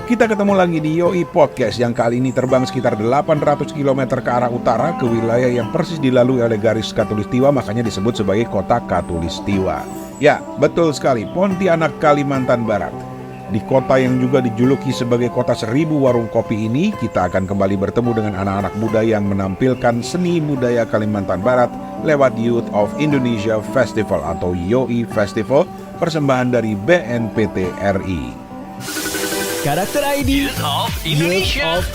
Kita ketemu lagi di Yoi Podcast yang kali ini terbang sekitar 800 km ke arah utara ke wilayah yang persis dilalui oleh garis Khatulistiwa, makanya disebut sebagai kota Khatulistiwa. Ya, betul sekali, Pontianak, Kalimantan Barat. Di kota yang juga dijuluki sebagai kota 1000 warung kopi ini, kita akan kembali bertemu dengan anak-anak muda yang menampilkan seni budaya Kalimantan Barat lewat Youth of Indonesia Festival atau Yoi Festival, persembahan dari BNPT RI. Karakter ID Youth of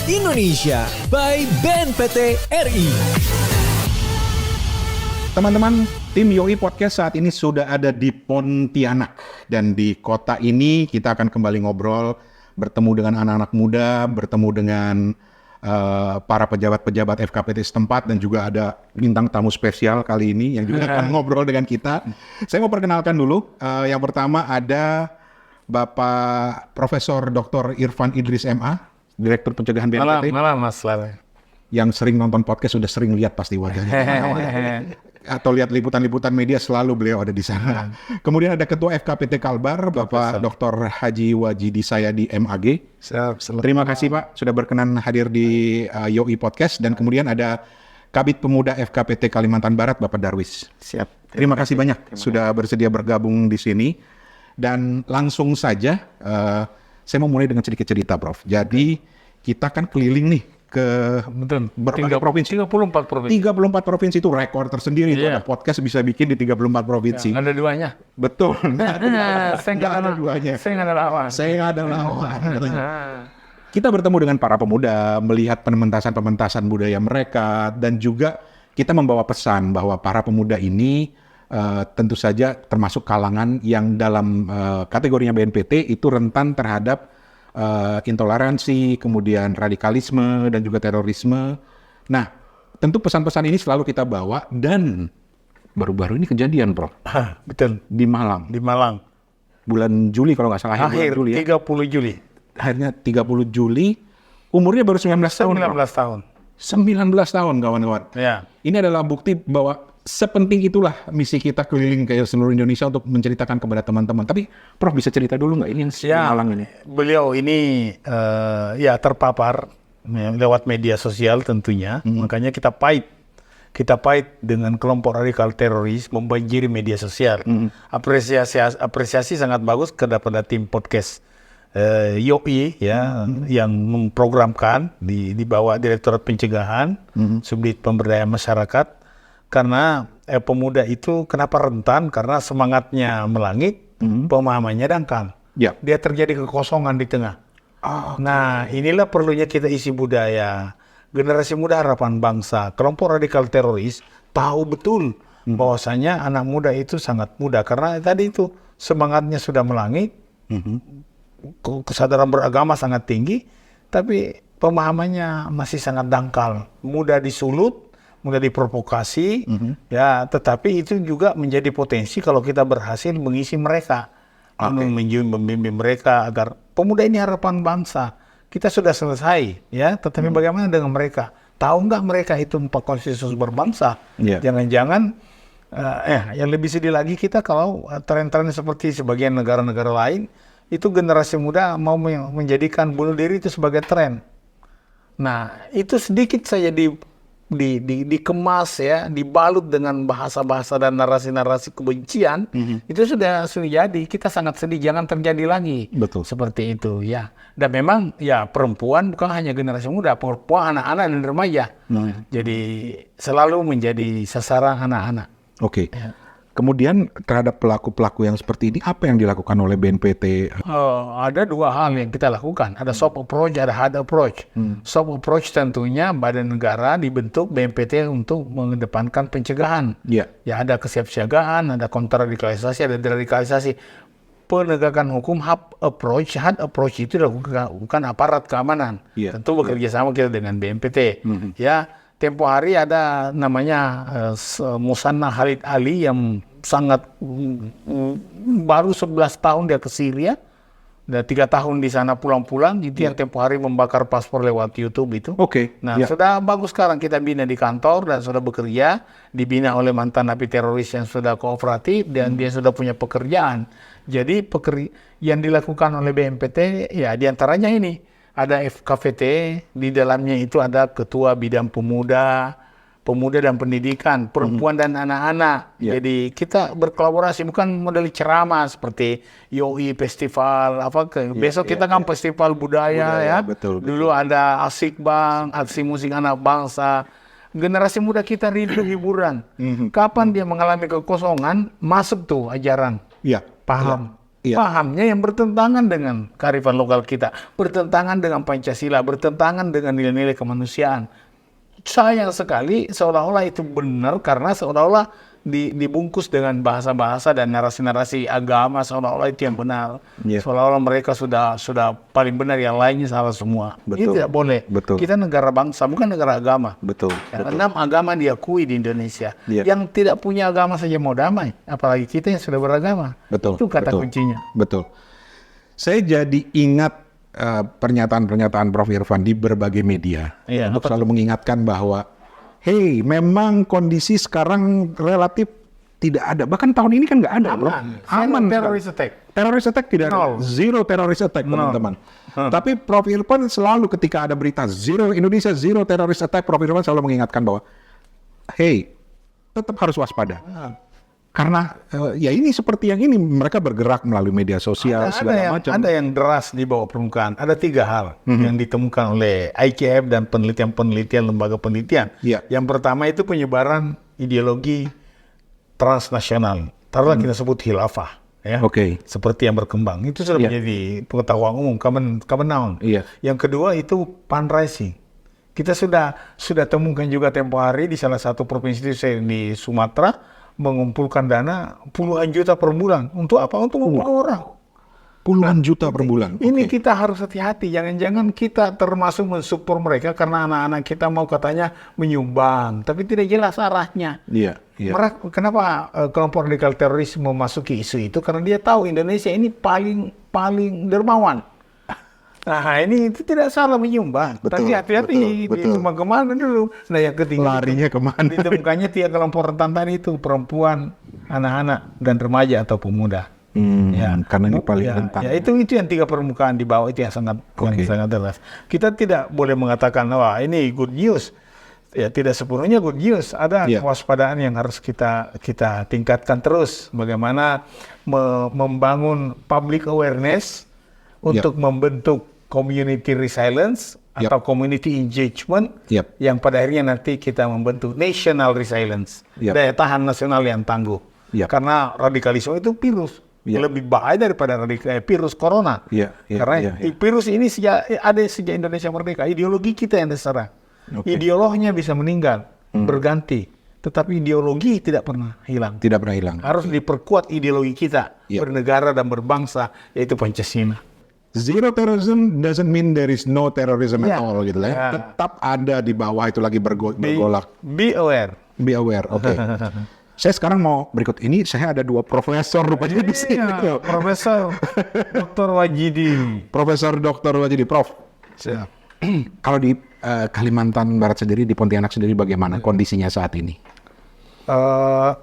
Indonesia by BNPT RI. Teman-teman, tim Yoi Podcast saat ini sudah ada di Pontianak. Dan di kota ini kita akan kembali ngobrol, bertemu dengan anak-anak muda, bertemu dengan para pejabat-pejabat FKPT setempat, dan juga ada bintang tamu spesial kali ini yang juga akan ngobrol dengan kita. Saya mau perkenalkan dulu, yang pertama ada Bapak Profesor Dr. Irfan Idris MA, Direktur Pencegahan BNPT. Malam Mas Lale. Yang sering nonton podcast sudah sering lihat pasti wajahnya. Atau lihat liputan-liputan media, selalu beliau ada di sana. Kemudian ada Ketua FKPT Kalbar, Bapak Dr. Haji Wajidi Sayadi MAG. Terima kasih Pak sudah berkenan hadir di Yoi Podcast. Dan kemudian ada Kabid Pemuda FKPT Kalimantan Barat, Bapak Darwis. Siap. Terima kasih banyak sudah bersedia bergabung di sini. Dan langsung saja, saya mau mulai dengan sedikit cerita, Prof. Jadi kita kan keliling nih ke berbagai provinsi. 34 provinsi. 34 provinsi itu rekor tersendiri. Itu ada podcast bisa bikin di 34 provinsi. Ya, ada duanya. Betul. Saya nggak ada duanya. Saya nggak ada lawan. Saya nggak ada lawan. Kita bertemu dengan para pemuda, melihat pementasan budaya mereka, dan juga kita membawa pesan bahwa para pemuda ini tentu saja termasuk kalangan yang dalam kategorinya BNPT itu rentan terhadap intoleransi, kemudian radikalisme, dan juga terorisme. Nah, tentu pesan-pesan ini selalu kita bawa, dan baru-baru ini kejadian, Prof. Betul. Di Malang. Di Malang. Bulan Juli kalau nggak salah. Akhir Juli, ya. 30 Juli. Akhirnya 30 Juli, umurnya baru 19 tahun. 19 tahun. 19 tahun, kawan-kawan. Ya. Ini adalah bukti bahwa sepenting itulah misi kita keliling ke seluruh Indonesia untuk menceritakan kepada teman-teman. Tapi Prof bisa cerita dulu nggak ini yang Malang ini? Beliau ini terpapar lewat media sosial tentunya. Makanya kita pahit dengan kelompok radikal teroris membanjiri media sosial. Apresiasi sangat bagus kepada tim podcast Yoi yang memprogramkan di bawah Direktorat Pencegahan Subdit Pemberdayaan Masyarakat. Karena pemuda itu kenapa rentan? Karena semangatnya melangit, pemahamannya dangkal. Ya. Dia terjadi kekosongan di tengah. Nah, inilah perlunya kita isi budaya. Generasi muda harapan bangsa. Kelompok radikal teroris tahu betul bahwasanya anak muda itu sangat muda. Karena tadi itu semangatnya sudah melangit, kesadaran beragama sangat tinggi, tapi pemahamannya masih sangat dangkal. Mudah disulut, mudah diprovokasi, ya, tetapi itu juga menjadi potensi kalau kita berhasil mengisi mereka, membimbing mereka agar pemuda ini harapan bangsa. Kita sudah selesai, ya, tetapi bagaimana dengan mereka? Tahu nggak mereka itu konsensus berbangsa? Jangan-jangan, yang lebih sedih lagi kita kalau tren-tren seperti sebagian negara-negara lain, itu generasi muda mau menjadikan bunuh diri itu sebagai tren. Nah, itu sedikit saja dikemas, ya, dibalut dengan bahasa-bahasa dan narasi-narasi kebencian, itu sudah jadi. Kita sangat sedih, jangan terjadi lagi. Betul. Seperti itu, ya. Dan memang, ya, perempuan bukan hanya generasi muda, perempuan, anak-anak, dan remaja. Jadi selalu menjadi sasaran anak-anak. Oke. Ya. Kemudian terhadap pelaku-pelaku yang seperti ini, apa yang dilakukan oleh BNPT? Ada dua hal yang kita lakukan. Ada soft approach, ada hard approach. Soft approach tentunya badan negara dibentuk BNPT untuk mengedepankan pencegahan. Ya, ada kesiapsiagaan, ada kontraradikalisasi, ada deradikalisasi. Penegakan hukum hard approach itu dilakukan aparat keamanan. Tentu bekerja sama kita dengan BNPT. Ya, tempo hari ada namanya Musanna Khalid Ali yang sangat baru 11 tahun dia ke Syria Udah 3 tahun di sana pulang-pulang, itu yang tempo hari membakar paspor lewat YouTube itu. Oke. Nah, Ya. sudah bagus sekarang kita bina di kantor dan sudah bekerja, dibina oleh mantan napi teroris yang sudah kooperatif dan dia sudah punya pekerjaan. Jadi yang dilakukan oleh BNPT ya diantaranya ini ada FKVT, di dalamnya itu ada ketua bidang pemuda dan pendidikan, perempuan dan anak-anak. Ya. Jadi kita berkolaborasi, bukan model ceramah seperti YOI Festival, besok kita kan festival budaya ya. betul. Dulu ada Asik Bang, aksi musik anak bangsa. Generasi muda kita rindu hiburan. Kapan dia mengalami kekosongan, masuk tuh ajaran. Iya. Paham. Iya. Pahamnya yang bertentangan dengan kearifan lokal kita, bertentangan dengan Pancasila, bertentangan dengan nilai-nilai kemanusiaan. Sayang sekali seolah-olah itu benar karena seolah-olah dibungkus dengan bahasa-bahasa dan narasi-narasi agama, seolah-olah itu yang benar. Yeah. Seolah-olah mereka sudah paling benar, yang lainnya salah semua. Betul. Ini tidak boleh. Betul. Kita negara bangsa, bukan negara agama. Betul. Ya, 6 agama diakui di Indonesia. Yeah. Yang tidak punya agama saja mau damai, apalagi kita yang sudah beragama. Betul. Itu kata betul, kuncinya. Betul. Saya jadi ingat pernyataan-pernyataan Prof. Irfan di berbagai media Iya, untuk apa selalu mengingatkan bahwa, hey, memang kondisi sekarang relatif tidak ada. Bahkan tahun ini kan nggak ada, bro. Aman. Terrorist attack. Terrorist attack tidak ada. Nol. Zero terrorist attack, teman-teman. Tapi Prof. Irfan selalu ketika ada berita zero Indonesia, zero terrorist attack, Prof. Irfan selalu mengingatkan bahwa, hey, tetap harus waspada. Karena ya ini seperti yang ini, mereka bergerak melalui media sosial segala macam. Ada yang deras di bawah permukaan. Ada 3 hal yang ditemukan oleh IKF dan penelitian-penelitian lembaga penelitian. Iya. Yang pertama itu penyebaran ideologi transnasional. Taruhlah kita sebut khilafah. Ya. Oke. Seperti yang berkembang. Itu sudah Iya. menjadi pengetahuan umum, common noun. Iya. Yang kedua itu fundraising. Kita sudah temukan juga tempo hari di salah satu provinsi di Sumatera, mengumpulkan dana puluhan juta per bulan. Untuk apa? Untuk membunuh orang. Puluhan juta per bulan. Ini Oke. kita harus hati-hati. Jangan-jangan kita termasuk mensupport mereka karena anak-anak kita mau katanya menyumbang. Tapi tidak jelas arahnya. Iya. Iya. Kenapa kelompok radikal teroris memasuki isu itu? Karena dia tahu Indonesia ini paling dermawan. Nah, ini itu tidak salah menyumbang. Betul, Tapi hati-hati, betul. cuma kemana dulu. Nah, yang ketiga, Larinya kemana? ditemukannya 3 kelompok rentan tadi itu, perempuan, anak-anak, dan remaja atau pemuda. Karena ini paling rentan. Ya, itu yang 3 permukaan di bawah itu yang sangat jelas. Kita tidak boleh mengatakan, wah ini good news. Ya, tidak sepenuhnya good news. Ada kewaspadaan yang harus kita tingkatkan terus. Bagaimana membangun public awareness untuk membentuk community resilience atau community engagement yang pada akhirnya nanti kita membentuk national resilience, daya tahan nasional yang tangguh. Karena radikalisme itu virus. Lebih bahaya daripada virus corona. Karena virus ini ada sejak Indonesia merdeka. Ideologi kita yang diserang. Ideolognya bisa meninggal, berganti. Tetapi ideologi tidak pernah hilang. Tidak pernah hilang. Harus diperkuat ideologi kita, bernegara dan berbangsa, yaitu Pancasila. Zero terrorism doesn't mean there is no terrorism at all gitu lah. Ya. Tetap ada di bawah itu lagi bergolak. Be aware. Be aware. Oke. Saya sekarang mau berikut ini, saya ada 2 profesor rupanya di sini. Profesor Dr. Wajidi. Profesor Dr. Wajidi, Prof. Kalau di Kalimantan Barat sendiri, di Pontianak sendiri bagaimana kondisinya saat ini?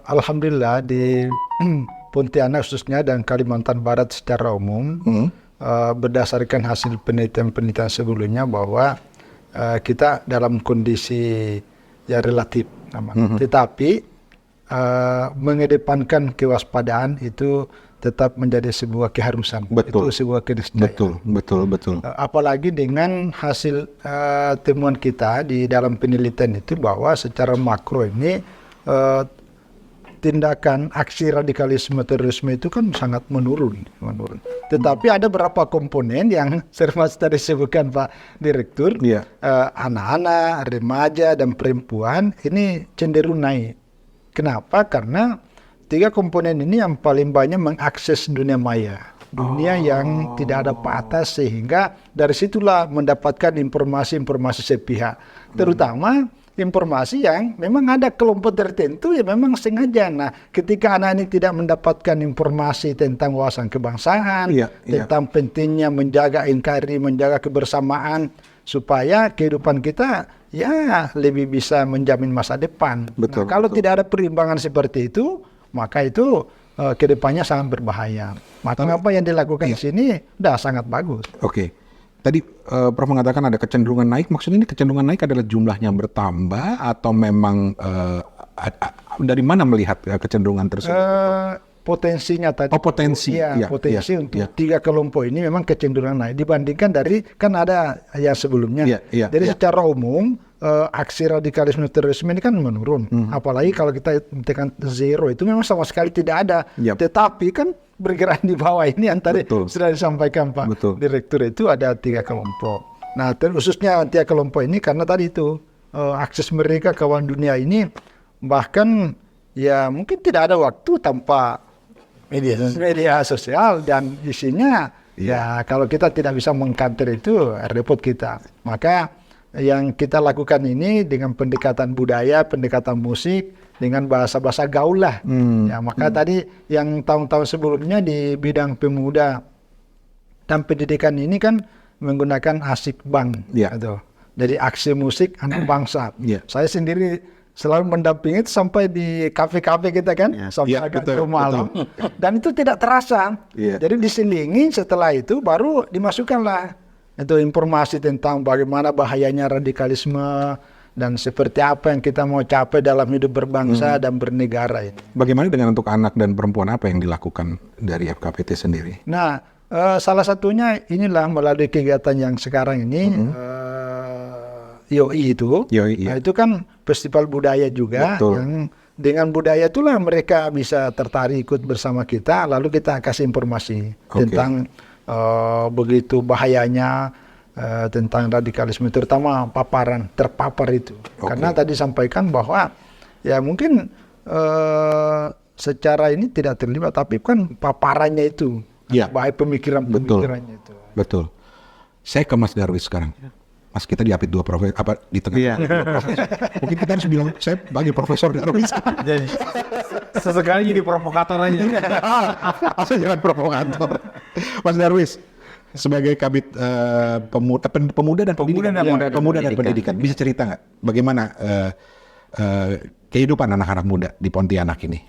Alhamdulillah di Pontianak khususnya dan Kalimantan Barat secara umum, berdasarkan hasil penelitian-penelitian sebelumnya bahwa kita dalam kondisi ya relatif aman. Tetapi mengedepankan kewaspadaan itu tetap menjadi sebuah keharusan. Betul. Itu sebuah keniscayaan. Betul. Apalagi dengan hasil temuan kita di dalam penelitian itu bahwa secara makro ini tindakan aksi radikalisme terorisme itu kan sangat menurun. Tetapi ada beberapa komponen yang sermas tadi disebutkan Pak Direktur, anak-anak, remaja dan perempuan ini cenderung naik. Kenapa? Karena 3 komponen ini yang paling banyak mengakses dunia maya, dunia yang tidak ada batas, sehingga dari situlah mendapatkan informasi-informasi sepihak, terutama informasi yang memang ada kelompok tertentu yang memang sengaja. Nah, ketika anak ini tidak mendapatkan informasi tentang wawasan kebangsaan, tentang pentingnya menjaga NKRI, menjaga kebersamaan, supaya kehidupan kita ya lebih bisa menjamin masa depan. Betul, nah, kalau betul. tidak ada perimbangan seperti itu, maka itu kedepannya sangat berbahaya. Maka apa yang dilakukan di sini udah sangat bagus. Oke. Tadi Prof mengatakan ada kecenderungan naik. Maksudnya ini kecenderungan naik adalah jumlahnya bertambah atau memang dari mana melihat kecenderungan tersebut? Potensinya tadi. Oh, potensi. Iya, potensi untuk tiga kelompok ini memang kecenderungan naik dibandingkan dari kan ada yang sebelumnya. Jadi secara umum aksi radikalisme terorisme ini kan menurun. Apalagi kalau kita tekan zero itu memang sama sekali tidak ada. Tetapi kan bergerak di bawah ini antara sudah disampaikan Pak Direktur itu ada tiga kelompok. Nah, khususnya tiga kelompok ini karena tadi itu akses mereka kawan dunia ini bahkan ya mungkin tidak ada waktu tanpa media sosial dan isinya ya kalau kita tidak bisa meng-counter itu repot kita. Maka yang kita lakukan ini dengan pendekatan budaya, pendekatan musik, dengan bahasa-bahasa gaul lah. Ya, maka tadi yang tahun-tahun sebelumnya di bidang pemuda dan pendidikan ini kan menggunakan asik bang. Gitu. Jadi aksi musik anak bangsa. Saya sendiri selalu mendampingi itu sampai di kafe-kafe kita kan, sampai agak malam. Dan itu tidak terasa. Jadi diselingi setelah itu baru dimasukkanlah itu informasi tentang bagaimana bahayanya radikalisme dan seperti apa yang kita mau capai dalam hidup berbangsa dan bernegara ini. Bagaimana dengan untuk anak dan perempuan, apa yang dilakukan dari FKPT sendiri? Nah, salah satunya inilah melalui kegiatan yang sekarang ini YOI itu. Nah, itu kan festival budaya juga yang dengan budaya itulah mereka bisa tertarik ikut bersama kita, lalu kita kasih informasi tentang begitu bahayanya tentang radikalisme, terutama terpapar itu. Karena tadi sampaikan bahwa ya mungkin secara ini tidak terlibat, tapi kan paparannya itu, bahaya pemikirannya itu. Betul. Saya ke Mas Darwis sekarang. Mas, kita diapit dua profesor, apa di tengah? Mungkin kita harus bilang saya bagi Profesor Darwis. Jadi sesekali jadi provokator aja. Asal jangan provokator. Mas Darwis, sebagai kabit pemuda dan pendidikan, bisa cerita nggak bagaimana kehidupan anak-anak muda di Pontianak ini?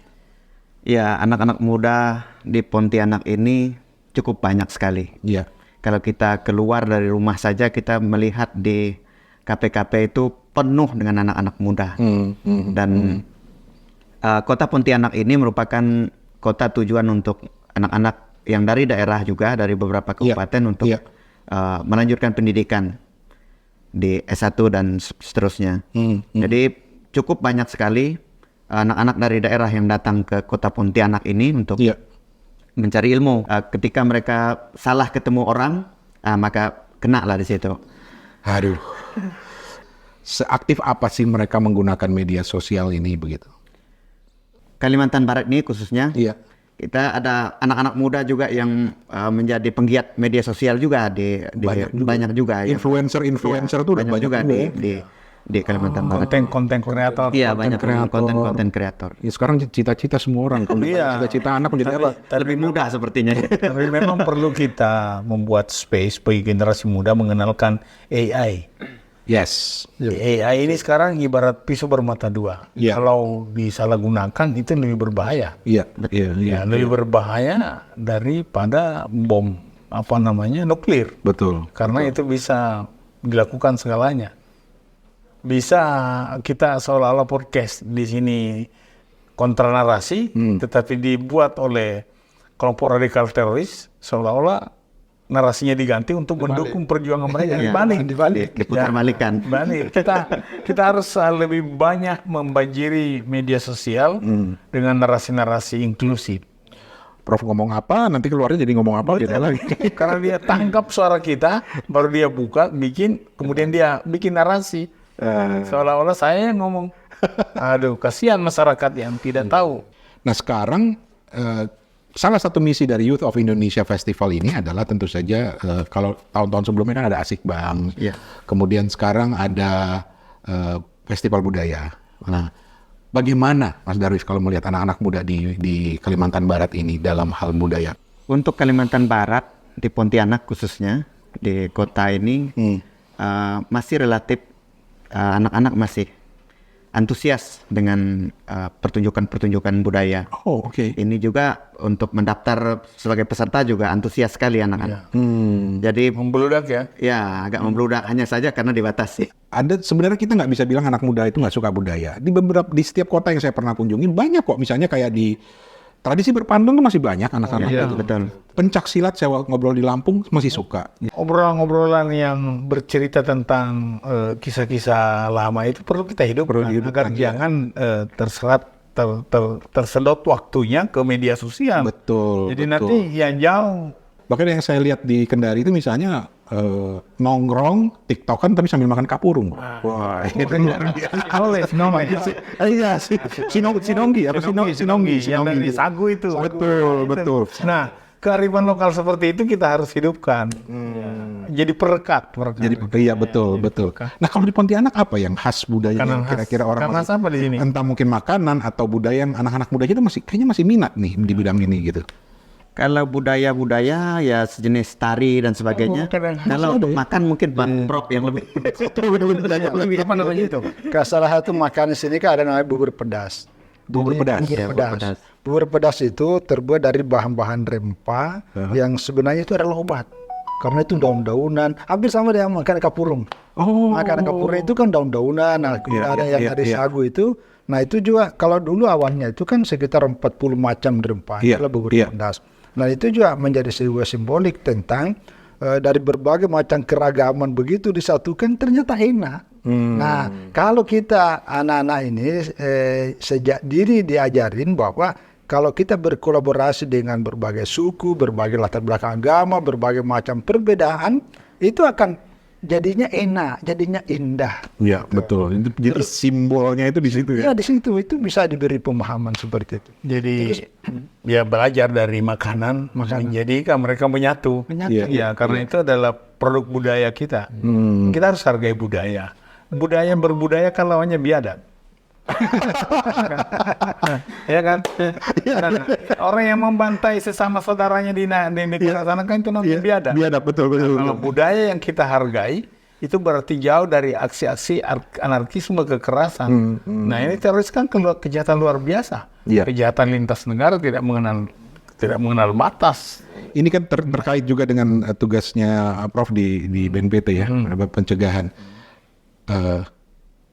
Ya, anak-anak muda di Pontianak ini cukup banyak sekali. Iya. Kalau kita keluar dari rumah saja kita melihat di KP-KP itu penuh dengan anak-anak muda. Dan kota Pontianak ini merupakan kota tujuan untuk anak-anak yang dari daerah juga, dari beberapa kabupaten untuk melanjutkan pendidikan di S1 dan seterusnya. Jadi cukup banyak sekali anak-anak dari daerah yang datang ke kota Pontianak ini untuk mencari ilmu. Ketika mereka salah ketemu orang, maka kena lah di situ. Aduh, seaktif apa sih mereka menggunakan media sosial ini begitu? Kalimantan Barat ini khususnya, kita ada anak-anak muda juga yang menjadi penggiat media sosial juga banyak juga. Influencer tuh banyak juga di Kalimantan Barat. Konten kreator. Iya, banyak konten kreator. Ya, sekarang cita-cita semua orang. Cita-cita anak menjadi apa? Lebih mudah sepertinya. Tapi memang perlu kita membuat space bagi generasi muda mengenalkan AI. Yes. AI ini sekarang ibarat pisau bermata dua. Kalau disalahgunakan itu lebih berbahaya. Lebih berbahaya daripada bom nuklir. Betul. Karena itu bisa dilakukan segalanya. Bisa kita seolah-olah podcast di sini kontra narasi, tetapi dibuat oleh kelompok radikal teroris seolah-olah narasinya diganti untuk mendukung perjuangan mereka. Dibalik. Diputar balikan. Kita harus lebih banyak membanjiri media sosial dengan narasi-narasi inklusif. Prof ngomong apa, nanti keluarnya jadi ngomong apa gitu lagi. Karena dia tangkap suara kita, baru dia buka, kemudian dia bikin narasi. Seolah-olah saya yang ngomong. Aduh, kasihan masyarakat yang tidak tahu. Nah sekarang salah satu misi dari Youth of Indonesia Festival ini adalah tentu saja kalau tahun-tahun sebelumnya kan ada Asik Bang, kemudian sekarang ada festival budaya. Nah, bagaimana Mas Darwis kalau melihat anak-anak muda di Kalimantan Barat ini dalam hal budaya? Untuk Kalimantan Barat, di Pontianak khususnya, di kota ini masih relatif anak-anak masih antusias dengan pertunjukan-pertunjukan budaya. Oh, oke. Ini juga untuk mendaftar sebagai peserta juga antusias sekali anak-anak. Jadi Membludak ya. ya agak membludak hanya saja karena dibatasi. Ada sebenarnya kita nggak bisa bilang anak muda itu nggak suka budaya. Di setiap kota yang saya pernah kunjungi banyak kok. Misalnya kayak di tradisi berpantun tuh masih banyak anak-anak. Iya, betul. Pencak silat saya ngobrol di Lampung masih suka. Obrolan-obrolan yang bercerita tentang kisah-kisah lama itu perlu kita hidupkan agar jangan tersedot waktunya ke media sosial. Betul. Jadi betul. nanti yang jauh. Bahkan yang saya lihat di Kendari itu misalnya nongkrong, tiktokan tapi sambil makan kapurung. Wah, itu luar biasa. Iya, sinonggi apa sinonggi yang dari sagu itu. Betul. Nah, kearifan lokal seperti itu kita harus hidupkan. Jadi perekat. Jadi iya betul. Nah, kalau di Pontianak apa yang khas budayanya kira-kira orang khas apa di sini? Entah mungkin makanan atau budaya yang anak-anak muda itu kayaknya masih minat nih di bidang ini gitu. Kalau budaya-budaya ya sejenis tari dan sebagainya. Kalau untuk makan mungkin Pak Prof yang lebih Apa namanya itu? Salah satu makanan di sini kan ada namanya bubur pedas. Bubur pedas. Bubur pedas itu terbuat dari bahan-bahan rempah yang sebenarnya itu adalah obat. Karena itu daun-daunan, hampir sama dengan makan kapurung. Oh. Makan kapurung itu kan daun-daunan, ada yang dari sagu itu. Nah itu juga kalau dulu awalnya itu kan sekitar 40 macam rempah, itulah bubur pedas. Nah itu juga menjadi sebuah simbolik tentang dari berbagai macam keragaman begitu disatukan ternyata enak. Nah kalau kita anak-anak ini sejak dini diajarin bahwa kalau kita berkolaborasi dengan berbagai suku, berbagai latar belakang agama, berbagai macam perbedaan, itu akan jadinya enak, jadinya indah. Iya, betul. Itu jadi simbolnya itu di situ ya. Ya di situ itu bisa diberi pemahaman seperti itu. Jadi ya belajar dari makanan menjadikan mereka menyatu. Ya, karena itu adalah produk budaya kita. Kita harus hargai budaya. Budaya berbudaya kan lawannya biadab. Ya kan? Nah, orang yang membantai sesama saudaranya di sana kan itu namanya biadab. Biadab, betul. Kalau budaya yang kita hargai itu berarti jauh dari aksi-aksi anarkisme kekerasan. Nah ini teroris kan kejahatan luar biasa. Kejahatan lintas negara tidak mengenal batas. Ini kan terkait juga dengan tugasnya Prof di BNPT ya, pencegahan.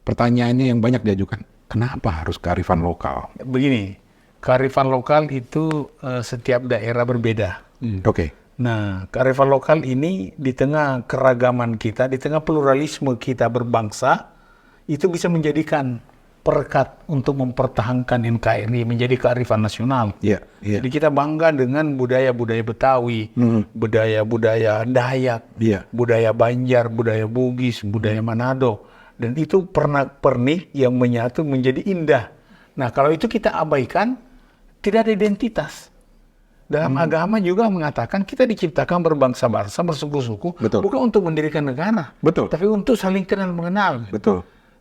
Pertanyaannya yang banyak diajukan, kenapa harus kearifan lokal? Begini, kearifan lokal itu setiap daerah berbeda. Oke. Nah, kearifan lokal ini di tengah keragaman kita, di tengah pluralisme kita berbangsa, itu bisa menjadikan perekat untuk mempertahankan NKRI menjadi kearifan nasional. Jadi kita bangga dengan budaya-budaya Betawi, budaya-budaya Dayak, budaya Banjar, budaya Bugis, budaya Manado. Dan itu pernak-pernik yang menyatu menjadi indah. Nah, kalau itu kita abaikan, tidak ada identitas. Dalam agama juga mengatakan kita diciptakan berbangsa-bangsa, bersuku-suku, bukan untuk mendirikan negara, tapi untuk saling kenal mengenal.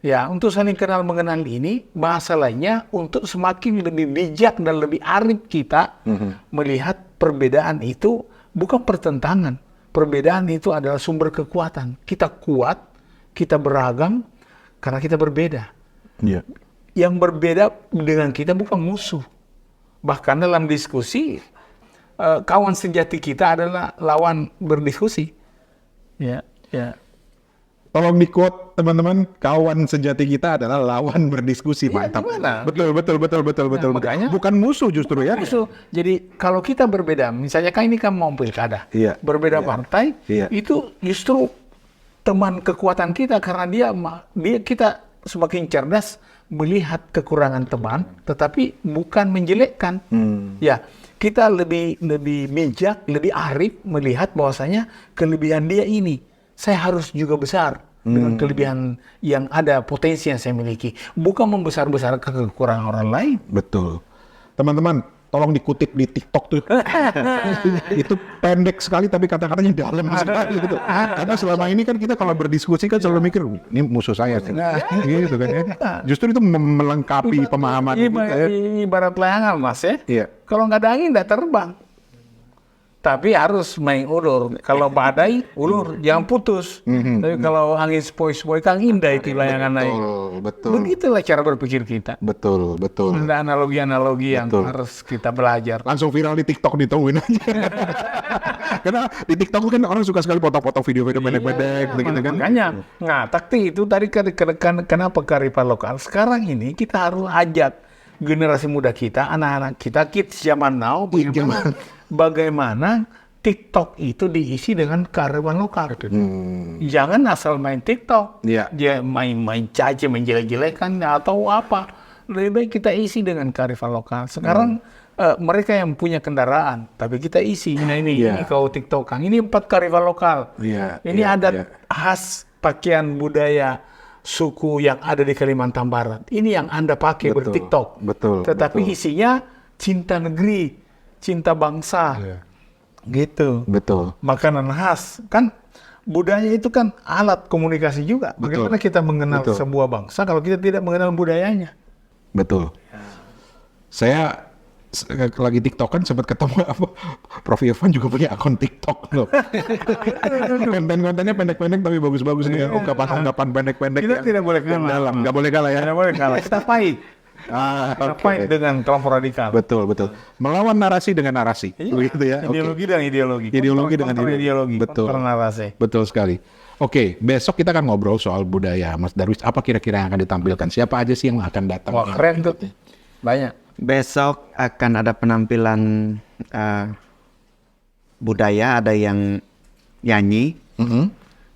Ya, untuk saling kenal mengenal ini, bahasa lainnya untuk semakin lebih bijak dan lebih arif kita melihat perbedaan itu bukan pertentangan. Perbedaan itu adalah sumber kekuatan. Kita kuat, kita beragam karena kita berbeda. Yang berbeda dengan kita bukan musuh. Bahkan dalam diskusi, kawan sejati kita adalah lawan berdiskusi. Tolong di-quote teman-teman, kawan sejati kita adalah lawan berdiskusi. Mantap. Betul. Makanya, bukan musuh justru ya. Musuh. Jadi kalau kita berbeda, misalnya kan ini kan mau pilkada, berbeda partai, itu justru teman kekuatan kita karena dia kita semakin cerdas melihat kekurangan teman, tetapi bukan menjelekkan. Ya, kita lebih bijak, lebih arif melihat bahwasanya kelebihan dia ini saya harus juga besar dengan kelebihan yang ada, potensi yang saya miliki, bukan membesar-besarkan kekurangan orang lain. Betul. Teman-teman, tolong dikutip di TikTok tuh. Itu pendek sekali tapi kata-katanya dalam sekali gitu. Karena selama ini kan kita kalau berdiskusi kan selalu mikir, ini musuh saya sih. Gitu kan ya. Justru itu melengkapi pemahaman kita ya. Ibarat layangan Mas ya. Iya. Kalau nggak ada angin nggak terbang. Tapi harus main ulur. Kalau badai, ulur jangan putus. Tapi kalau angin sepoi-sepoi kan indah itu layangan naik. Betul. Begitulah cara berpikir kita. Betul. Ada analogi-analogi yang Betul. harus kita belajar. Langsung viral di TikTok, ditungguin aja. Karena di TikTok kan orang suka sekali foto-foto video-video pendek-pendek gitu kan. Makanya, tapi itu tadi kenapa kearifan lokal. Sekarang ini kita harus ajak generasi muda kita, anak-anak kita, kids zaman now, bagaimana TikTok itu diisi dengan kearifan lokal. Jangan asal main TikTok, Iya. dia main caci, menjelek-jelekan atau apa. Lebih baik kita isi dengan kearifan lokal. Sekarang mereka yang punya kendaraan, tapi kita isi. Nah ini kau TikTokan, ini 4 kearifan lokal. Iya, Ini iya, adat iya. khas pakaian budaya suku yang ada di Kalimantan Barat. Ini yang Anda pakai Betul, ber-TikTok. betul, Tetapi betul. isinya cinta negeri, cinta bangsa. Gitu. Betul. Makanan khas. Kan budaya itu kan alat komunikasi juga. Betul. Bagaimana kita mengenal Betul. sebuah bangsa kalau kita tidak mengenal budayanya? Betul. Saya lagi TikTok kan sempat ketemu Prof Irfan juga punya akun TikTok loh. Konten-kontennya pendek-pendek tapi bagus-bagus nih. Ungkapan-ungkapan pendek-pendek Kita yang tidak boleh yang kalah. dalam. Nggak boleh kalah ya. Tidak boleh kalah. Kita pahit. Kita Oke. pahit dengan kelompok radikal. Betul. Melawan narasi dengan narasi. Begitu ya. Oke. Ideologi dan ideologi. Ideologi dengan Kontra ideologi. Betul. Kontra narasi. Betul sekali. Oke, besok kita akan ngobrol soal budaya. Mas Darwis, apa kira-kira yang akan ditampilkan? Siapa aja sih yang akan datang? Wah keren tuh. Banyak. Besok akan ada penampilan budaya, ada yang nyanyi,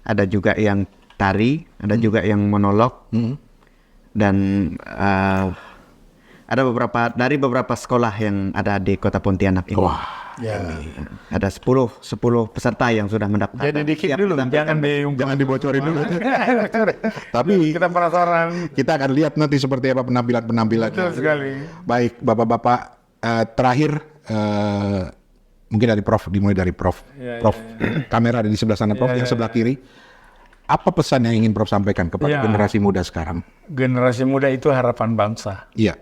ada juga yang tari, ada juga yang monolog, dan ada beberapa sekolah yang ada di Kota Pontianak ini. Wah, Ya. Ada 10 peserta yang sudah mendaftar. Jadi dikit Siap dulu, tampilkan. jangan dibocorin dulu. Tapi Kita penasaran. kita akan lihat nanti seperti apa penampilan-penampilannya. Betul sekali. Baik, Bapak-bapak, terakhir mungkin dari Prof, dimulai dari Prof. Prof, kamera ada di sebelah sana, Prof, yang sebelah kiri. Apa pesan yang ingin Prof sampaikan kepada generasi muda sekarang? Generasi muda itu harapan bangsa. Iya.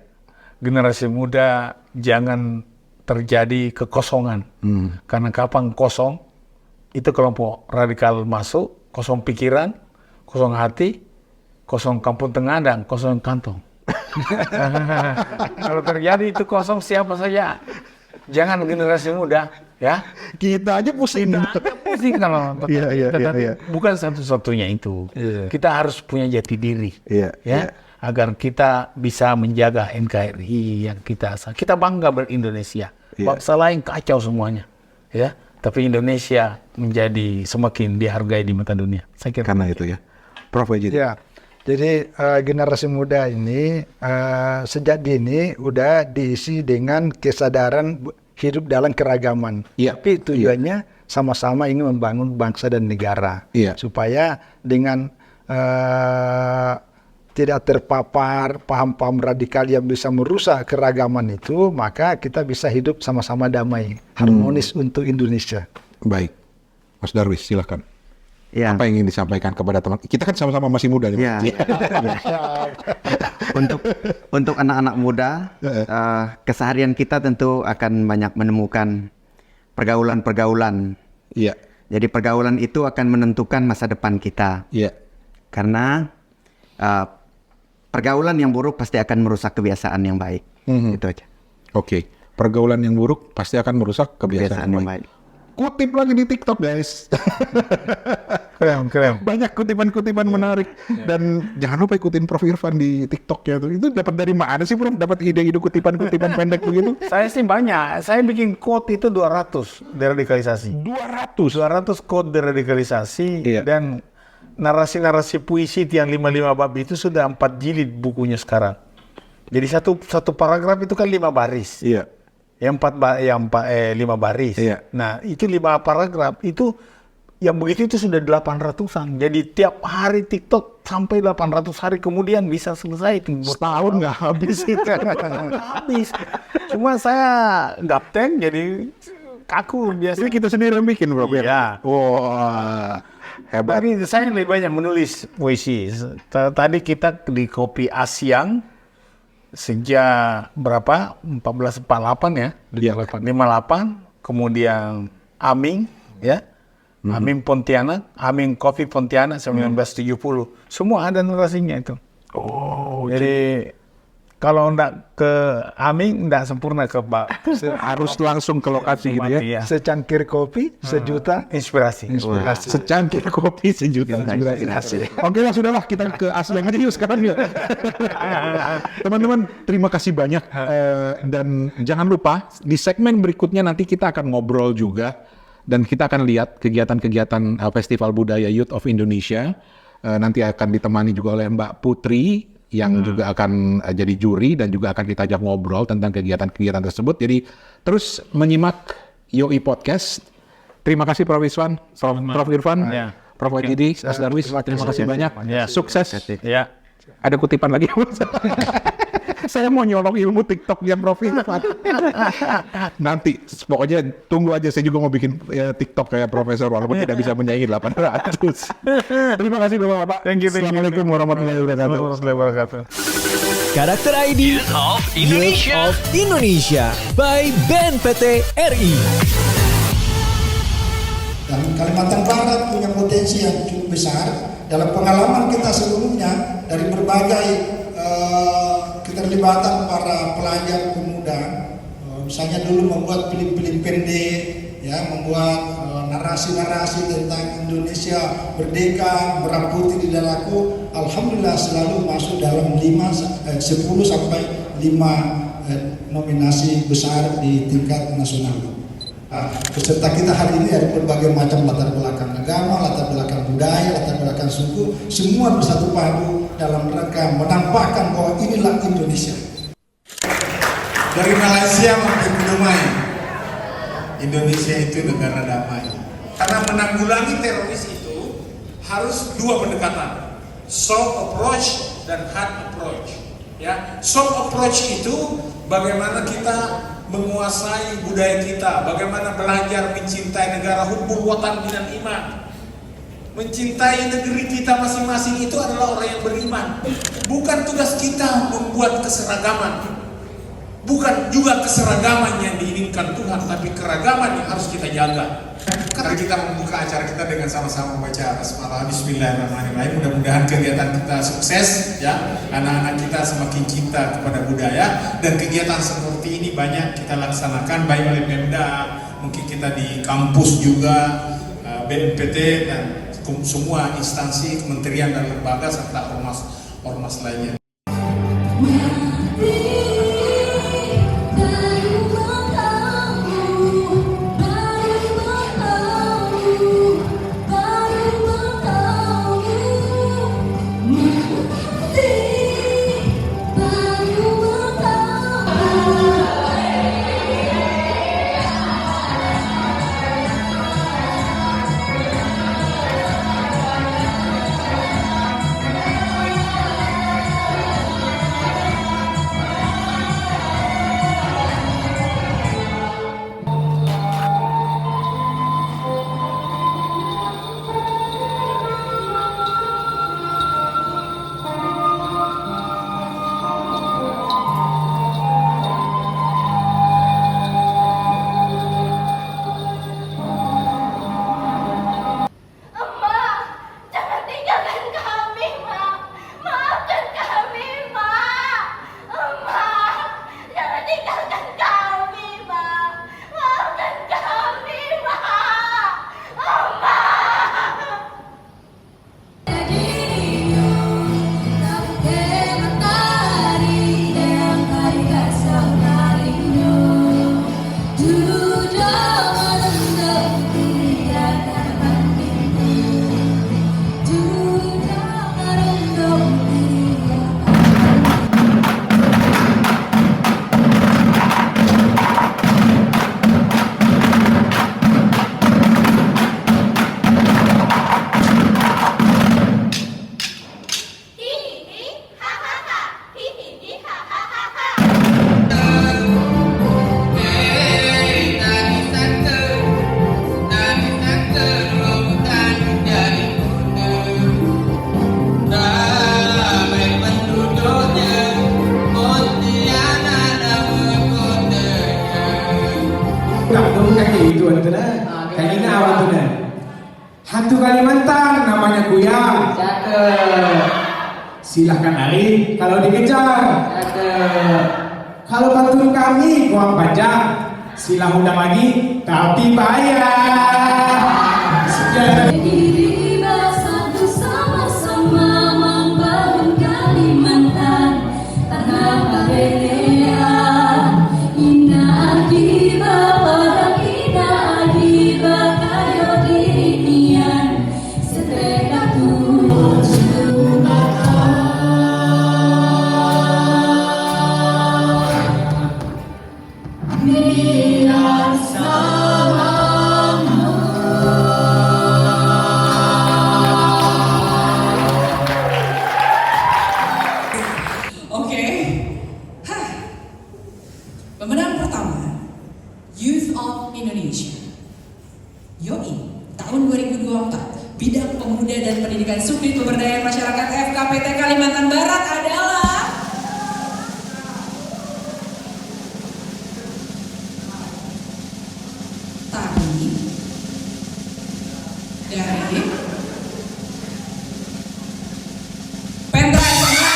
Generasi muda jangan terjadi kekosongan. Karena kapan kosong, itu kelompok radikal masuk, kosong pikiran, kosong hati, kosong kampung tengah, dan kosong kantong. Kalau terjadi itu kosong siapa saja. Jangan generasi muda, ya. Kita aja pusing. Pusing kalau Iya. bukan satu-satunya itu. Kita harus punya jati diri. Iya, Ya. Agar kita bisa menjaga NKRI yang kita bangga berindonesia. Iya. Bangsa lain kacau semuanya, ya. Tapi Indonesia menjadi semakin dihargai di mata dunia. Saya kira Karena itu ya. Prof Wajid. Ya, jadi generasi muda ini sejak dini udah diisi dengan kesadaran hidup dalam keragaman. Iya. Tapi tujuannya sama-sama ingin membangun bangsa dan negara. Iya. Supaya dengan tidak terpapar paham-paham radikal yang bisa merusak keragaman itu, maka kita bisa hidup sama-sama damai, harmonis untuk Indonesia. Baik. Mas Darwis, silakan. Ya. Apa yang ingin disampaikan kepada teman? Kita kan sama-sama masih muda nih. Ya. Untuk anak-anak muda, keseharian kita tentu akan banyak menemukan pergaulan-pergaulan. Iya. Jadi pergaulan itu akan menentukan masa depan kita. Iya. Karena pergaulan yang buruk pasti akan merusak kebiasaan yang baik. Itu aja. Oke. Pergaulan yang buruk pasti akan merusak kebiasaan Kebiasaan yang baik. baik. Kutip lagi di TikTok, guys. keren. Banyak kutipan-kutipan menarik. Dan jangan lupa ikutin Prof Irfan di TikTok-nya tuh. Itu dapat dari mana sih, Prof? Dapat ide-ide kutipan-kutipan pendek begitu? Saya sih banyak. Saya bikin quote itu 200 deradikalisasi. 200 quote deradikalisasi. Iya. Dan narasi-narasi puisi yang 55 bab itu sudah 4 jilid bukunya sekarang. Jadi satu paragraf itu kan 5 baris. Iya. Yang 5 baris. Iya. Nah, itu 5 paragraf itu yang begitu itu sudah 800-an. Jadi tiap hari TikTok sampai 800 hari kemudian bisa selesai. Setahun nggak habis itu. Habis. Cuma saya gapten jadi kaku biasa. Ini kita sendiri yang bikin, Bro. Iya. Wah, hebat. Tapi saya lebih banyak menulis puisi. Tadi kita di Kopi Asyang sejak berapa? 1448 ya? 58. Kemudian Aming, ya. Aming Pontianak, Aming Kopi Pontianak 1970. Semua ada narasinya itu. Oh, Jadi kalau enggak ke Aming, enggak sempurna ke Pak. harus langsung ke lokasi gitu ya. Iya. Secangkir kopi, sejuta Inspirasi. Secangkir kopi sejuta inspirasi. Oke lah, sudahlah, kita ke Asyang aja yuk sekarang ya. Teman-teman, terima kasih banyak. Dan jangan lupa, di segmen berikutnya nanti kita akan ngobrol juga. Dan kita akan lihat kegiatan-kegiatan Festival Budaya Youth of Indonesia. Nanti akan ditemani juga oleh Mbak Putri, yang juga akan jadi juri dan juga akan kita ajak ngobrol tentang kegiatan-kegiatan tersebut. Jadi terus menyimak YOI Podcast. Terima kasih Prof. Iswan, Prof. Irfan, Prof. Wajidi, Mas Darwis. Terima kasih banyak. Sukses. Ya. Ada kutipan lagi. Saya mau nyolong ilmu TikTok yang Prof. Irfan. Nanti pokoknya tunggu aja, saya juga mau bikin TikTok kayak Profesor walaupun tidak bisa menyaingi 800. Terima kasih Bapak-bapak. Assalamualaikum warahmatullahi wabarakatuh. Karakter ID Youth of Indonesia by BNPT RI. Dan Kalimantan Barat punya potensi yang cukup besar. Dalam pengalaman kita sebelumnya dari berbagai keterlibatan para pelajar pemuda, misalnya dulu membuat film-film pendek, ya, membuat narasi-narasi tentang Indonesia merdeka, merah putih di dadaku, alhamdulillah selalu masuk dalam 10 sampai 5 nominasi besar di tingkat nasional. Peserta kita hari ini dari berbagai macam latar belakang agama, latar belakang budaya, latar belakang suku, semua bersatu padu dalam rangka menampakkan bahwa inilah Indonesia. Dari Malaysia makin damai. Indonesia itu negara damai. Karena menanggulangi teroris itu harus dua pendekatan, soft approach dan hard approach. Ya, soft approach itu bagaimana kita menguasai budaya kita, bagaimana belajar mencintai negara, hubbul watan binan iman. Mencintai negeri kita masing-masing itu adalah orang yang beriman. Bukan tugas kita membuat keseragaman. Bukan juga keseragaman yang diinginkan Tuhan, tapi keragaman yang harus kita jaga. Karena kita membuka acara kita dengan sama-sama membaca basmalah, bismillahirrahmanirrahim. Mudah-mudahan kegiatan kita sukses, ya. Anak-anak kita semakin cinta kepada budaya, dan kegiatan seperti ini banyak kita laksanakan baik oleh Pemda, mungkin kita di kampus juga, BNPT dan semua instansi, kementerian dan lembaga serta ormas lainnya. Kalimantan, namanya Kuya. Cakep. Silahkan lari kalau dikejar. Cakep. Kalau pantun kami kurang panjang, sila undang lagi tapi bayar. Sekian. Diri bersatu sama-sama membangun Kalimantan tanah berbeda. Ina akiba orang ina akiba kayo dirian setegak Oke. Hah. Pemenang pertama, Youth of Indonesia. YOI, tahun 2024, bidang pemuda dan pendidikan subdit pemberdayaan masyarakat FKPT Kalimantan Barat adalah Tari dari Pentra SMA.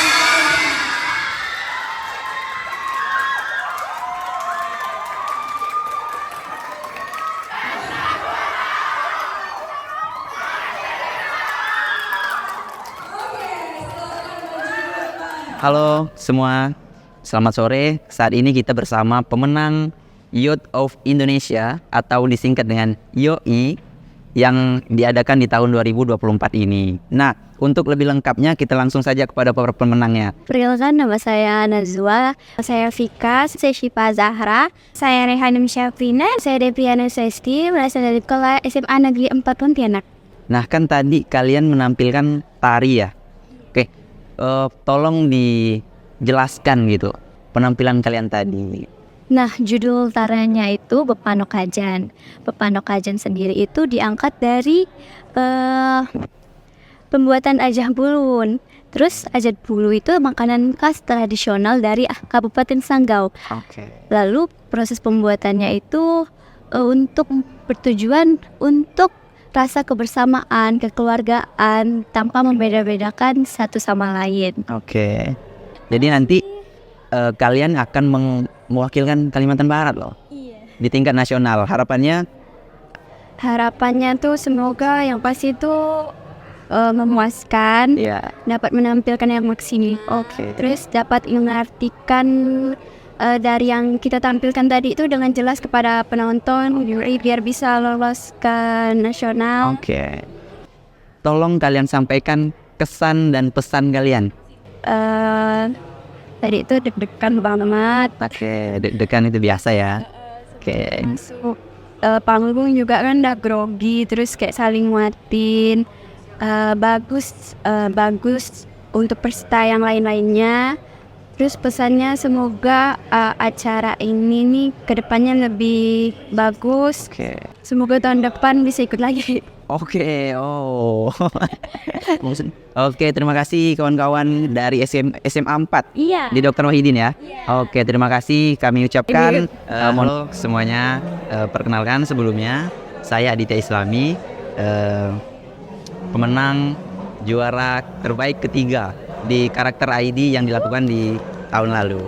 Halo semua, selamat sore. Saat ini kita bersama pemenang Youth of Indonesia atau disingkat dengan YOI yang diadakan di tahun 2024 ini. Nah, untuk lebih lengkapnya kita langsung saja kepada para pemenangnya. Perkenalkan, nama saya Nazwa, saya Vika, saya Syifa Zahra, saya Rehanim Syafrina, saya Depriana Sesti, berasal dari sekolah SMA Negeri 4 Pontianak. Nah, kan tadi kalian menampilkan tari ya. Oke, tolong dijelaskan gitu penampilan kalian tadi. Nah, judul tariannya itu Bepanokajan. Bepanokajan sendiri itu diangkat dari pembuatan ajah bulun. Terus ajah bulu itu makanan khas tradisional dari Kabupaten Sanggau. Oke. Lalu proses pembuatannya itu untuk bertujuan untuk rasa kebersamaan, kekeluargaan tanpa membeda-bedakan satu sama lain. Oke. Jadi nanti kalian akan mewakilkan Kalimantan Barat loh. Iya. Di tingkat nasional. Harapannya tuh semoga yang pasti itu memuaskan, dapat menampilkan yang maksimal. Oke. Terus dapat mengartikan dari yang kita tampilkan tadi itu dengan jelas kepada penonton, biar bisa lolos ke nasional. Oke. Tolong kalian sampaikan kesan dan pesan kalian. Tadi itu deg-degan banget. Oke, deg-degan itu biasa ya. Oke. Masuk panggung juga kan udah grogi, terus kayak saling nguatin. Bagus untuk peserta yang lain-lainnya. Terus pesannya semoga acara ini nih kedepannya lebih bagus. Oke. Semoga tahun depan bisa ikut lagi. Oke, Oke, terima kasih kawan-kawan dari SMA 4 di Dr. Wahidin ya. Oke, terima kasih kami ucapkan. Halo semuanya, perkenalkan sebelumnya saya Aditya Islami, pemenang juara terbaik ketiga di karakter ID yang dilakukan di tahun lalu.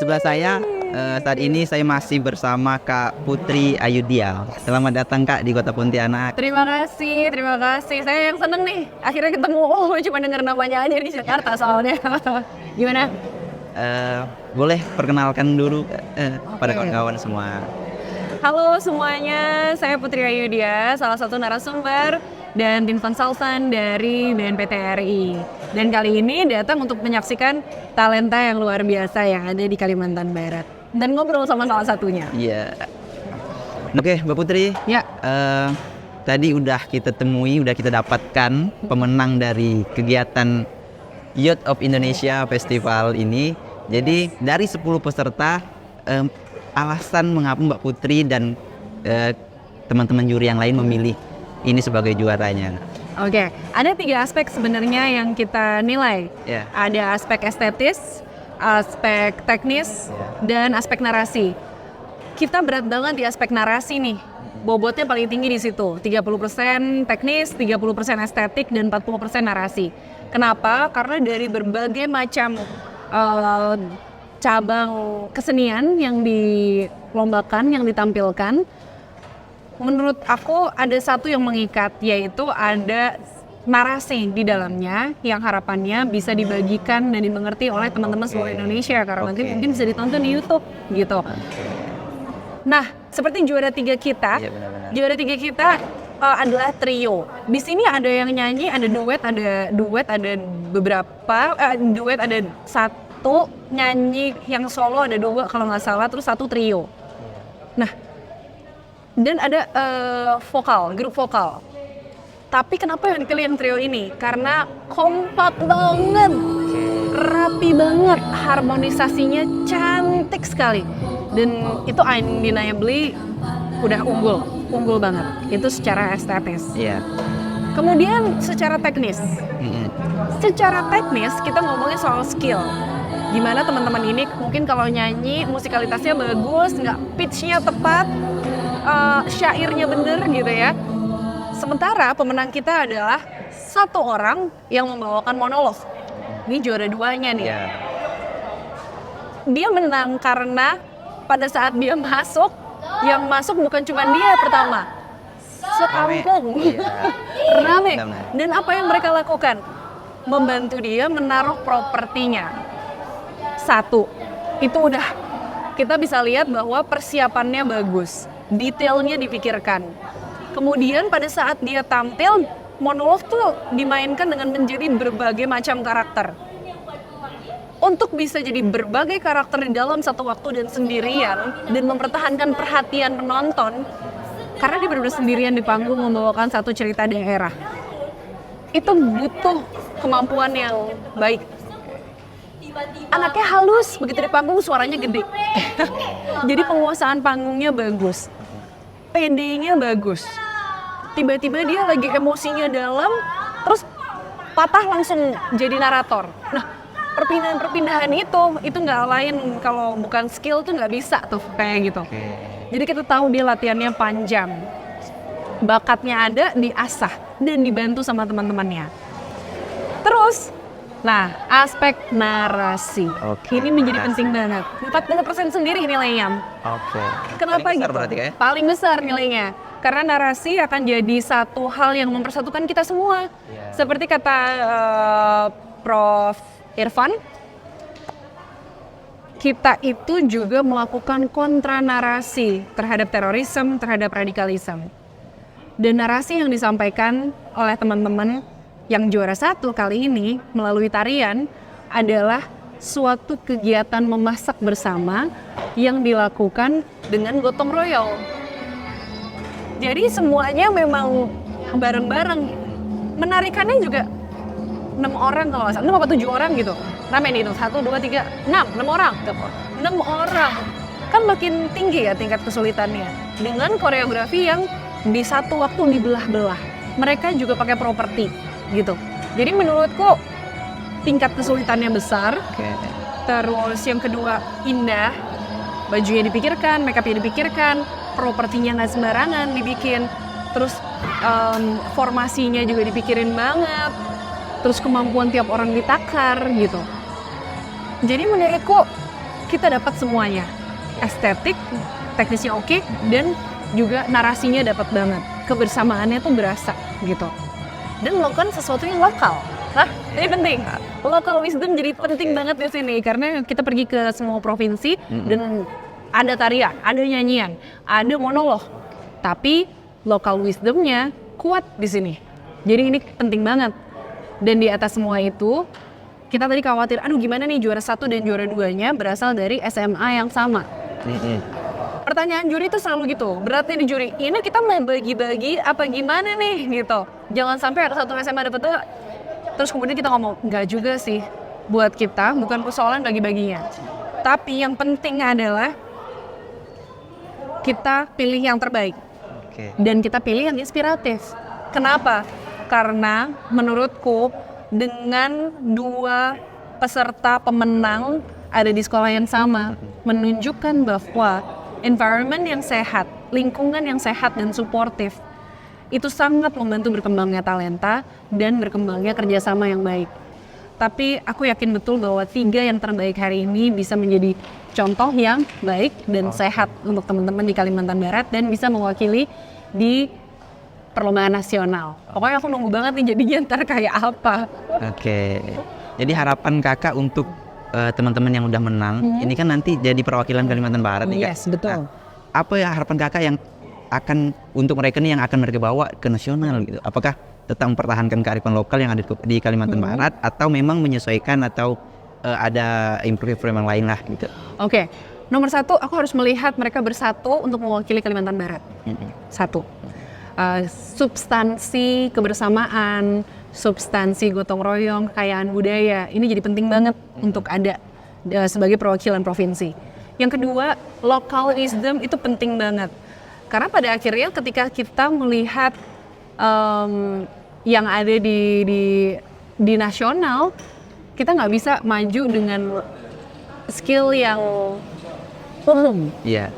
Sebelah saya saat ini saya masih bersama Kak Putri Ayudya. Selamat datang Kak di Kota Pontianak. Terima kasih. Saya yang seneng nih. Akhirnya ketemu. Cuma denger namanya aja di Jakarta soalnya. Gimana? Boleh perkenalkan dulu pada kawan-kawan semua. Halo semuanya, saya Putri Ayudya, salah satu narasumber dan tim konsultan dari BNPT RI. Dan kali ini datang untuk menyaksikan talenta yang luar biasa yang ada di Kalimantan Barat. Dan ngobrol sama salah satunya. Iya. Oke, Mbak Putri. Ya. Tadi udah kita temui, udah kita dapatkan pemenang dari kegiatan Youth of Indonesia Festival ini. Jadi dari 10 peserta, alasan mengapa Mbak Putri dan teman-teman juri yang lain memilih ini sebagai juaranya. Oke, ada 3 aspek sebenarnya yang kita nilai. Ada aspek estetis, aspek teknis, dan aspek narasi. Kita berat banget di aspek narasi nih. bobotnya paling tinggi di situ. 30% teknis, 30% estetik, dan 40% narasi. Kenapa? Karena dari berbagai macam cabang kesenian yang dilombakan, yang ditampilkan, menurut aku ada satu yang mengikat, yaitu ada narasi di dalamnya yang harapannya bisa dibagikan dan dimengerti oleh teman-teman seluruh Indonesia, karena nanti mungkin bisa ditonton di YouTube gitu. Nah, seperti juara 3 kita, adalah trio. Di sini ada yang nyanyi, ada duet, ada beberapa duet, ada satu nyanyi yang solo, ada 2 kalau nggak salah, terus 1 trio. Nah, dan ada grup vokal. Tapi kenapa yang dipilih yang trio ini? Karena kompak banget, rapi banget, harmonisasinya cantik sekali. Dan itu undeniably udah unggul banget. Itu secara estetis. Iya. Kemudian secara teknis. Secara teknis kita ngomongin soal skill. Gimana teman-teman ini mungkin kalau nyanyi musikalitasnya bagus, nggak pitch-nya tepat, syairnya bener gitu ya. Sementara pemenang kita adalah 1 orang yang membawakan monolog. Ini juara 2-nya nih. Yeah. Dia menang karena pada saat dia masuk, yang masuk bukan cuma dia pertama. Sekampung. Rame. Dan apa yang mereka lakukan? Membantu dia menaruh propertinya. 1. Itu udah kita bisa lihat bahwa persiapannya bagus. Detailnya dipikirkan. Kemudian pada saat dia tampil, monolog tuh dimainkan dengan menjadi berbagai macam karakter. Untuk bisa jadi berbagai karakter di dalam satu waktu dan sendirian, dan mempertahankan perhatian penonton, karena dia benar-benar sendirian di panggung membawakan satu cerita daerah. Itu butuh kemampuan yang baik. Anaknya halus, begitu di panggung suaranya gede. Jadi penguasaan panggungnya bagus. PD-nya bagus. Tiba-tiba dia lagi emosinya dalam, terus patah langsung jadi narator. Nah, perpindahan-perpindahan itu nggak lain, kalau bukan skill tuh nggak bisa tuh kayak gitu. Jadi kita tahu dia latihannya panjang. Bakatnya ada, diasah, dan dibantu sama teman-temannya. Terus, nah, aspek narasi. Ini menjadi penting banget. 40% sendiri nilainya. Kenapa Paling besar gitu? berarti ya? Paling besar nilainya. Karena narasi akan jadi satu hal yang mempersatukan kita semua. Seperti kata Prof. Irfan, kita itu juga melakukan kontra narasi terhadap terorisme, terhadap radikalisme. Dan narasi yang disampaikan oleh teman-teman yang juara 1 kali ini melalui tarian adalah suatu kegiatan memasak bersama yang dilakukan dengan gotong royong. Jadi semuanya memang bareng-bareng. Menarikannya juga 6 orang kalau nggak salah, 6 apa 7 orang gitu. Rame nih itu, 1, 2, 3, 6 orang. 6 orang. Kan makin tinggi ya tingkat kesulitannya. Dengan koreografi yang di satu waktu dibelah-belah. Mereka juga pakai properti gitu. Jadi menurutku tingkat kesulitannya besar. Terus yang kedua indah. Bajunya dipikirkan, make-upnya dipikirkan, propertinya nggak sembarangan dibikin. Terus formasinya juga dipikirin banget. Terus kemampuan tiap orang ditakar gitu. Jadi menurutku kita dapat semuanya. Estetik, teknisnya oke, dan juga narasinya dapat banget. Kebersamaannya tuh berasa gitu. Dan melakukan sesuatu yang lokal. Nah, ini penting. Local wisdom jadi penting banget di sini karena kita pergi ke semua provinsi dan ada tarian, ada nyanyian, ada monolog. Tapi local wisdomnya kuat di sini. Jadi ini penting banget. Dan di atas semua itu, kita tadi khawatir, aduh gimana nih juara 1 dan juara 2-nya berasal dari SMA yang sama. Pertanyaan juri itu selalu gitu, beratnya di juri, ini kita mau bagi-bagi apa gimana nih gitu. Jangan sampai ada satu SMA dapet 2, terus kemudian kita ngomong, enggak juga sih. Buat kita bukan persoalan bagi-baginya. Tapi yang penting adalah kita pilih yang terbaik. Dan kita pilih yang inspiratif. Kenapa? Karena menurutku dengan 2 peserta pemenang ada di sekolah yang sama menunjukkan bahwa environment yang sehat, lingkungan yang sehat dan suportif itu sangat membantu berkembangnya talenta dan berkembangnya kerjasama yang baik. Tapi aku yakin betul bahwa 3 yang terbaik hari ini bisa menjadi contoh yang baik dan sehat untuk teman-teman di Kalimantan Barat dan bisa mewakili di perlombaan nasional. Pokoknya aku nunggu banget nih jadinya ntar kayak apa. Oke. Jadi harapan kakak untuk teman-teman yang udah menang, ini kan nanti jadi perwakilan Kalimantan Barat nih Kak. Yes, betul. Nah, apa ya harapan kakak yang akan untuk mereka nih yang akan mereka bawa ke nasional gitu? Apakah tetap mempertahankan kearifan lokal yang ada di Kalimantan Barat atau memang menyesuaikan atau ada improvement lain lah gitu? Oke. Nomor 1, aku harus melihat mereka bersatu untuk mewakili Kalimantan Barat. 1. Substansi kebersamaan, substansi gotong royong, kekayaan budaya, ini jadi penting banget untuk ada sebagai perwakilan provinsi. Yang kedua, lokalism itu penting banget. Karena pada akhirnya ketika kita melihat yang ada di nasional, kita nggak bisa maju dengan skill yang umum. Iya.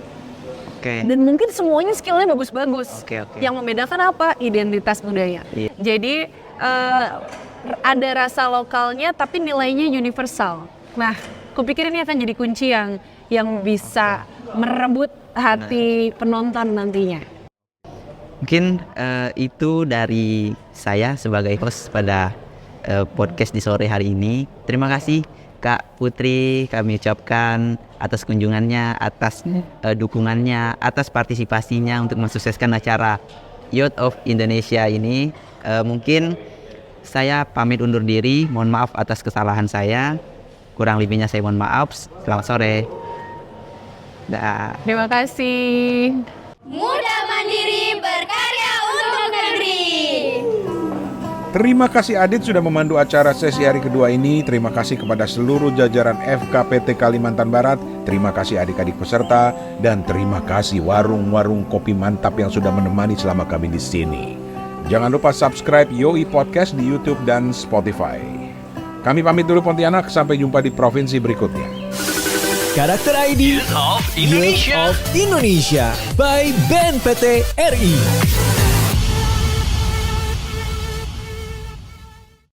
Oke. Dan mungkin semuanya skillnya bagus-bagus. Oke. Yang membedakan apa? Identitas budaya. Iya. Jadi ada rasa lokalnya tapi nilainya universal. Nah, kupikir ini akan jadi kunci yang bisa merebut hati penonton nantinya. Mungkin itu dari saya sebagai host pada podcast di sore hari ini. Terima kasih Kak Putri, kami ucapkan atas kunjungannya, atas dukungannya, atas partisipasinya untuk mensukseskan acara Youth of Indonesia ini. Mungkin saya pamit undur diri, mohon maaf atas kesalahan saya. Kurang lebihnya saya mohon maaf. Selamat sore. Dah. Terima kasih. Muda mandiri berkarya untuk negeri. Terima kasih Adit sudah memandu acara sesi hari kedua ini. Terima kasih kepada seluruh jajaran FKPT Kalimantan Barat. Terima kasih adik-adik peserta. Dan terima kasih warung-warung kopi mantap yang sudah menemani selama kami di sini. Jangan lupa subscribe Yoi Podcast di YouTube dan Spotify. Kami pamit dulu Pontianak. Sampai jumpa di provinsi berikutnya. Karakter ID Youth of Indonesia by BNPT RI.